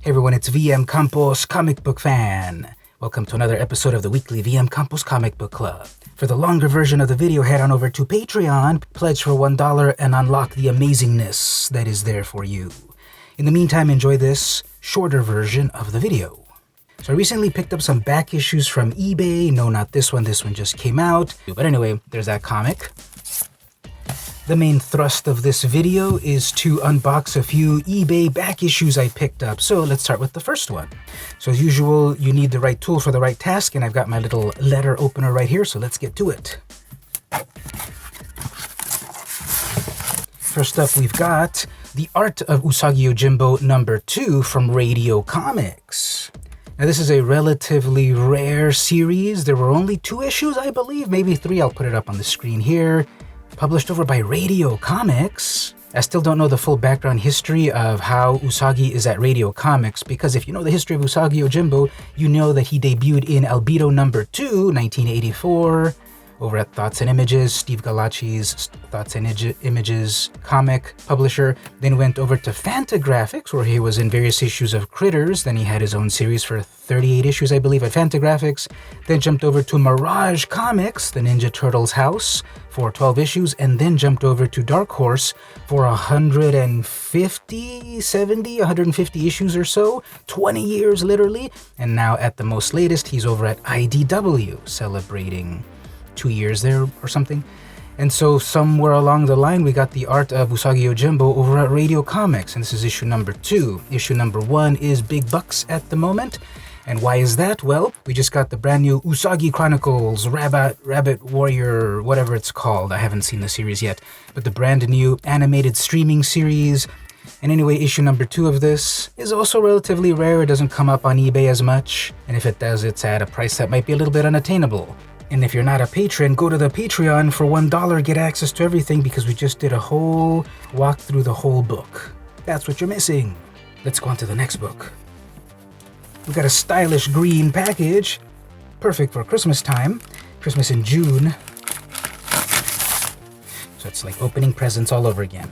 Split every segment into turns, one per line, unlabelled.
Hey everyone, it's vmcampos Comic Book Fan. Welcome to another episode of the weekly vmcampos Comic Book Club. For the longer version of the video, head on over to Patreon, pledge for $1 and unlock the amazingness that is there for you. In the meantime, enjoy this shorter version of the video. So I recently picked up some back issues from eBay. No, not this one just came out. But anyway, there's that comic. The main thrust of this video is to unbox a few eBay back issues I picked up. So let's start with the first one. So as usual, you need the right tool for the right task, and I've got my little letter opener right here, so let's get to it. First up, we've got the Art of Usagi Yojimbo #2 from Radio Comics. Now this is a relatively rare series. There were only 2 issues, I believe, maybe 3. I'll put it up on the screen here. Published over by Radio Comics. I still don't know the full background history of how Usagi is at Radio Comics, because if you know the history of Usagi Yojimbo, you know that he debuted in Albedo #2, 1984, over at Thoughts and Images, Steve Gallacci's Thoughts and Images comic publisher. Then went over to Fantagraphics, where he was in various issues of Critters. Then he had his own series for 38 issues, I believe, at Fantagraphics. Then jumped over to Mirage Comics, the Ninja Turtles house, for 12 issues, and then jumped over to Dark Horse for 150 issues or so, 20 years literally, and now at the most latest, he's over at IDW, celebrating 2 years there or something. And so somewhere along the line, we got the Art of Usagi Yojimbo over at Radio Comics, and this is issue #2. Issue #1 is big bucks at the moment. And why is that? Well, we just got the brand new Usagi Chronicles, Rabbit Warrior, whatever it's called. I haven't seen the series yet, but the brand new animated streaming series. And anyway, issue #2 of this is also relatively rare. It doesn't come up on eBay as much. And if it does, it's at a price that might be a little bit unattainable. And if you're not a patron, go to the Patreon for $1, get access to everything, because we just did a whole walk through the whole book. That's what you're missing. Let's go on to the next book. We've got a stylish green package, perfect for Christmas time, Christmas in June. So it's like opening presents all over again.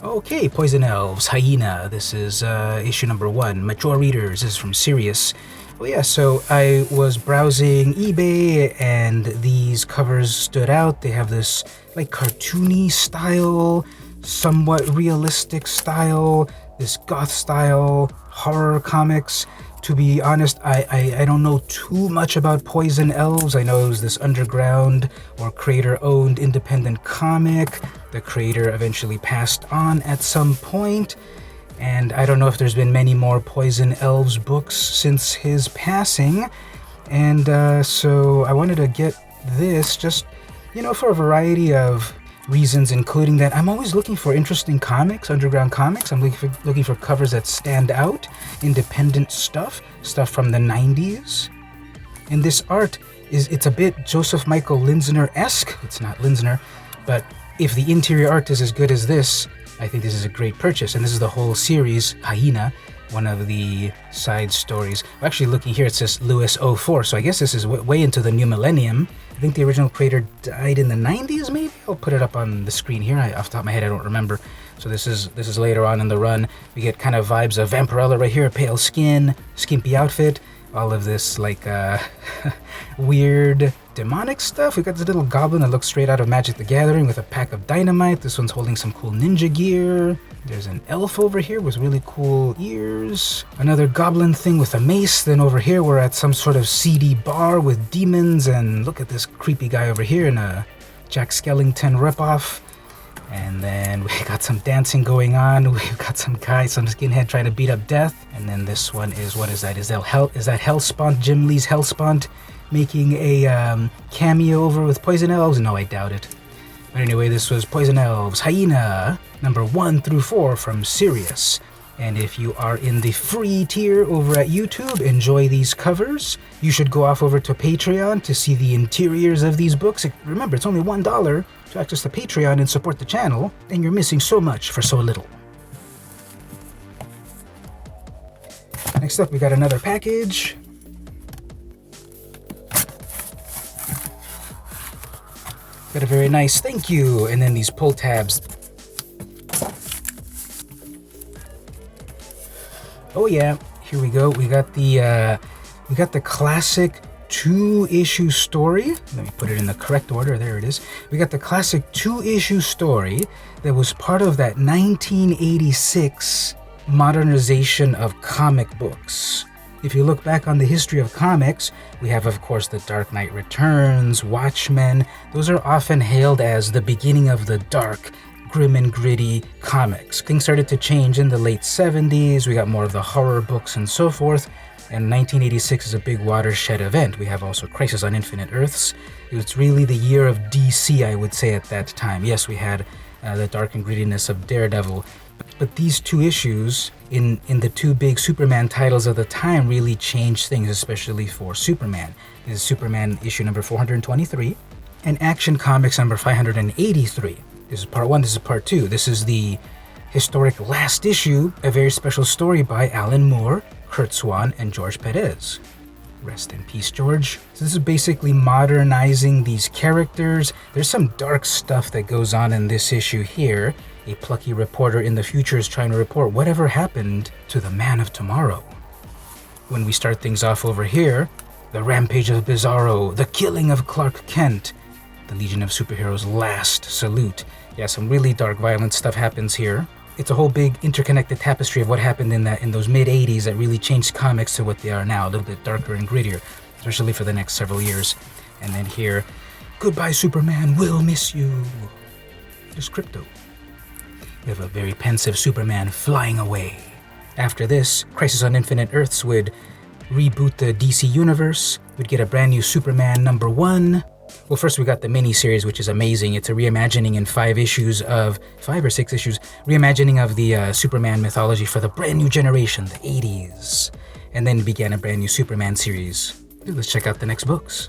Okay, Poison Elves, Hyena. This is issue #1. Mature readers, this is from Sirius. Oh yeah, so I was browsing eBay and these covers stood out. They have this like cartoony style, somewhat realistic style, this goth style, horror comics. To be honest, I don't know too much about Poison Elves. I know it was this underground or creator-owned independent comic. The creator eventually passed on at some point, and I don't know if there's been many more Poison Elves books since his passing. And so I wanted to get this just, for a variety of reasons, including that I'm always looking for interesting comics, underground comics. I'm looking for covers that stand out, independent stuff from the 90s. And this art it's a bit Joseph Michael Linsner-esque. It's not Linsner, but if the interior art is as good as this, I think this is a great purchase. And this is the whole series, Hyena, one of the side stories. Actually, looking here, it says Lewis 04, so I guess this is way into the new millennium. I think the original creator died in the 90s, maybe? I'll put it up on the screen here. Off the top of my head, I don't remember. So this is later on in the run. We get kind of vibes of Vampirella right here, pale skin, skimpy outfit, all of this like weird demonic stuff. We got this little goblin that looks straight out of Magic the Gathering with a pack of dynamite. This one's holding some cool ninja gear. There's an elf over here with really cool ears. Another goblin thing with a mace. Then over here we're at some sort of seedy bar with demons, and look at this creepy guy over here in a Jack Skellington ripoff. And then we got some dancing going on. We've got some guy, some skinhead trying to beat up Death. And then this one is, what is that? Is that Hellspawn, Jim Lee's Hellspawn, making a cameo over with Poison Elves? No, I doubt it. But anyway, this was Poison Elves, Hyena, #1 through 4 from Sirius. And if you are in the free tier over at YouTube, enjoy these covers. You should go off over to Patreon to see the interiors of these books. Remember, it's only $1 to access the Patreon and support the channel, and you're missing so much for so little. Next up, we got another package. Got a very nice thank you, and then these pull tabs. Oh yeah, here we go. We got the classic 2-issue story. Let me put it in the correct order. There it is. We got the classic 2-issue story that was part of that 1986 modernization of comic books. If you look back on the history of comics, we have, of course, The Dark Knight Returns, Watchmen. Those are often hailed as the beginning of the dark, grim and gritty comics. Things started to change in the late 70s. We got more of the horror books and so forth. And 1986 is a big watershed event. We have also Crisis on Infinite Earths. It was really the year of DC, I would say, at that time. Yes, we had the dark and grittiness of Daredevil. But these 2 issues in the 2 big Superman titles of the time really changed things, especially for Superman. This is Superman issue number 423 and Action Comics number 583. This is part 1, this is part 2. This is the historic last issue, a very special story by Alan Moore, Kurt Swan, and George Perez. Rest in peace, George. So this is basically modernizing these characters. There's some dark stuff that goes on in this issue here. A plucky reporter in the future is trying to report whatever happened to the Man of Tomorrow. When we start things off over here, the rampage of Bizarro, the killing of Clark Kent, the Legion of Superheroes' last salute. Yeah, some really dark, violent stuff happens here. It's a whole big interconnected tapestry of what happened in those mid-'80s that really changed comics to what they are now, a little bit darker and grittier, especially for the next several years. And then here, goodbye Superman, we'll miss you. There's Crypto. We have a very pensive Superman flying away. After this, Crisis on Infinite Earths would reboot the DC Universe. We'd get a brand new Superman number 1. Well, first we got the mini-series, which is amazing. It's a reimagining in 5 or 6 issues, reimagining of the Superman mythology for the brand new generation, the 80s. And then began a brand new Superman series. Let's check out the next books.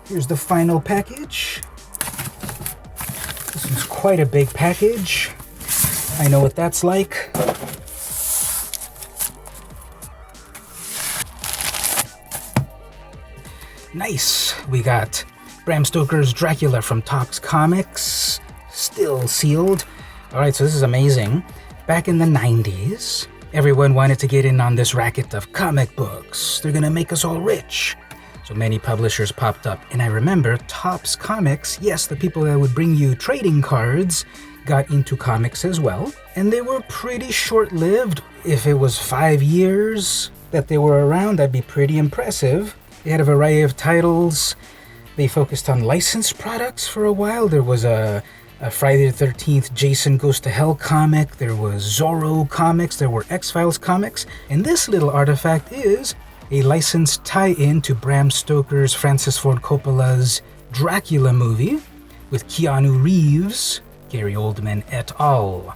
Here's the final package. This one's quite a big package. I know what that's like. Nice. We got Bram Stoker's Dracula from Topps Comics, still sealed. Alright, so this is amazing. Back in the 90s, everyone wanted to get in on this racket of comic books. They're gonna make us all rich. So many publishers popped up. And I remember Topps Comics, yes, the people that would bring you trading cards, got into comics as well. And they were pretty short-lived. If it was 5 years that they were around, that'd be pretty impressive. They had a variety of titles. They focused on licensed products for a while. There was a Friday the 13th Jason Goes to Hell comic. There was Zorro comics. There were X-Files comics. And this little artifact is a licensed tie-in to Bram Stoker's Francis Ford Coppola's Dracula movie with Keanu Reeves, Gary Oldman et al.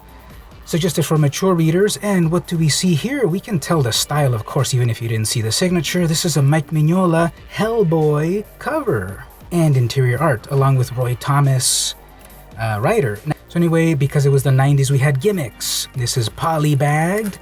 Suggested for mature readers, and what do we see here? We can tell the style, of course, even if you didn't see the signature. This is a Mike Mignola Hellboy cover and interior art, along with Roy Thomas, writer. So anyway, because it was the 90s, we had gimmicks. This is poly-bagged,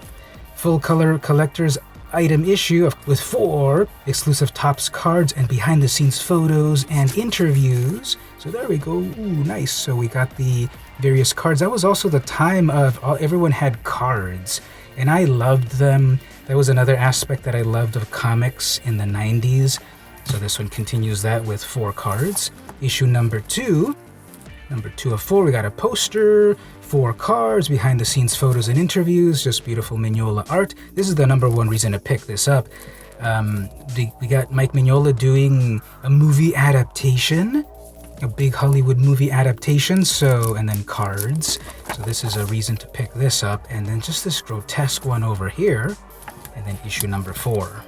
full-color collector's item issue with 4 exclusive Topps cards and behind-the-scenes photos and interviews. So there we go. Ooh, nice. So we got the various cards. That was also the time of everyone had cards, and I loved them. That was another aspect that I loved of comics in the 90s. So this one continues that with 4 cards. Issue number 2 of 4, we got a poster, 4 cards, behind the scenes photos and interviews, just beautiful Mignola art. This is the number 1 reason to pick this up. We got Mike Mignola doing a movie adaptation, a big Hollywood movie adaptation, and then cards. So this is a reason to pick this up, and then just this grotesque one over here, and then issue number 4.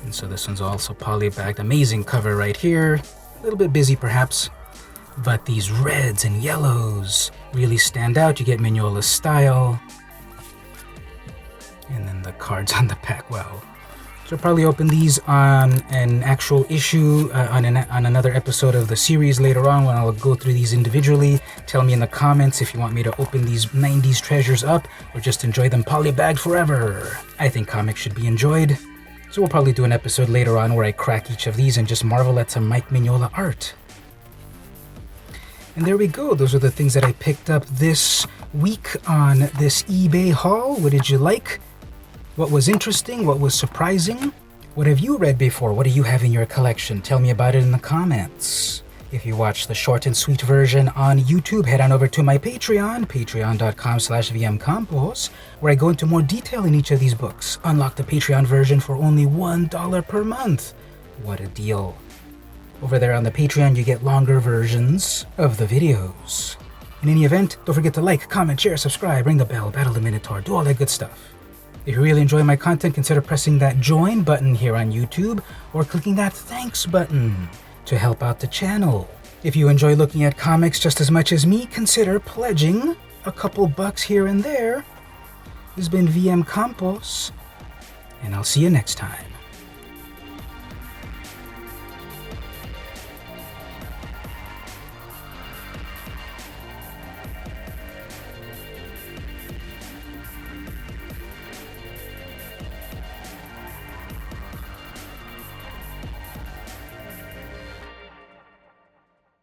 And so this one's also poly-bagged. Amazing cover right here. A little bit busy perhaps, but these reds and yellows really stand out. You get Mignola's style. And then the cards on the back, well. So I'll probably open these on an actual issue, on another episode of the series later on when I'll go through these individually. Tell me in the comments if you want me to open these 90s treasures up or just enjoy them poly-bagged forever. I think comics should be enjoyed. So we'll probably do an episode later on where I crack each of these and just marvel at some Mike Mignola art. And there we go. Those are the things that I picked up this week on this eBay haul. What did you like? What was interesting? What was surprising? What have you read before? What do you have in your collection? Tell me about it in the comments. If you watch the short and sweet version on YouTube, head on over to my Patreon, patreon.com/vmcampos, where I go into more detail in each of these books. Unlock the Patreon version for only $1 per month. What a deal. Over there on the Patreon, you get longer versions of the videos. In any event, don't forget to like, comment, share, subscribe, ring the bell, battle the Minotaur, do all that good stuff. If you really enjoy my content, consider pressing that join button here on YouTube or clicking that thanks button to help out the channel. If you enjoy looking at comics just as much as me, consider pledging a couple bucks here and there. This has been VM Campos, and I'll see you next time.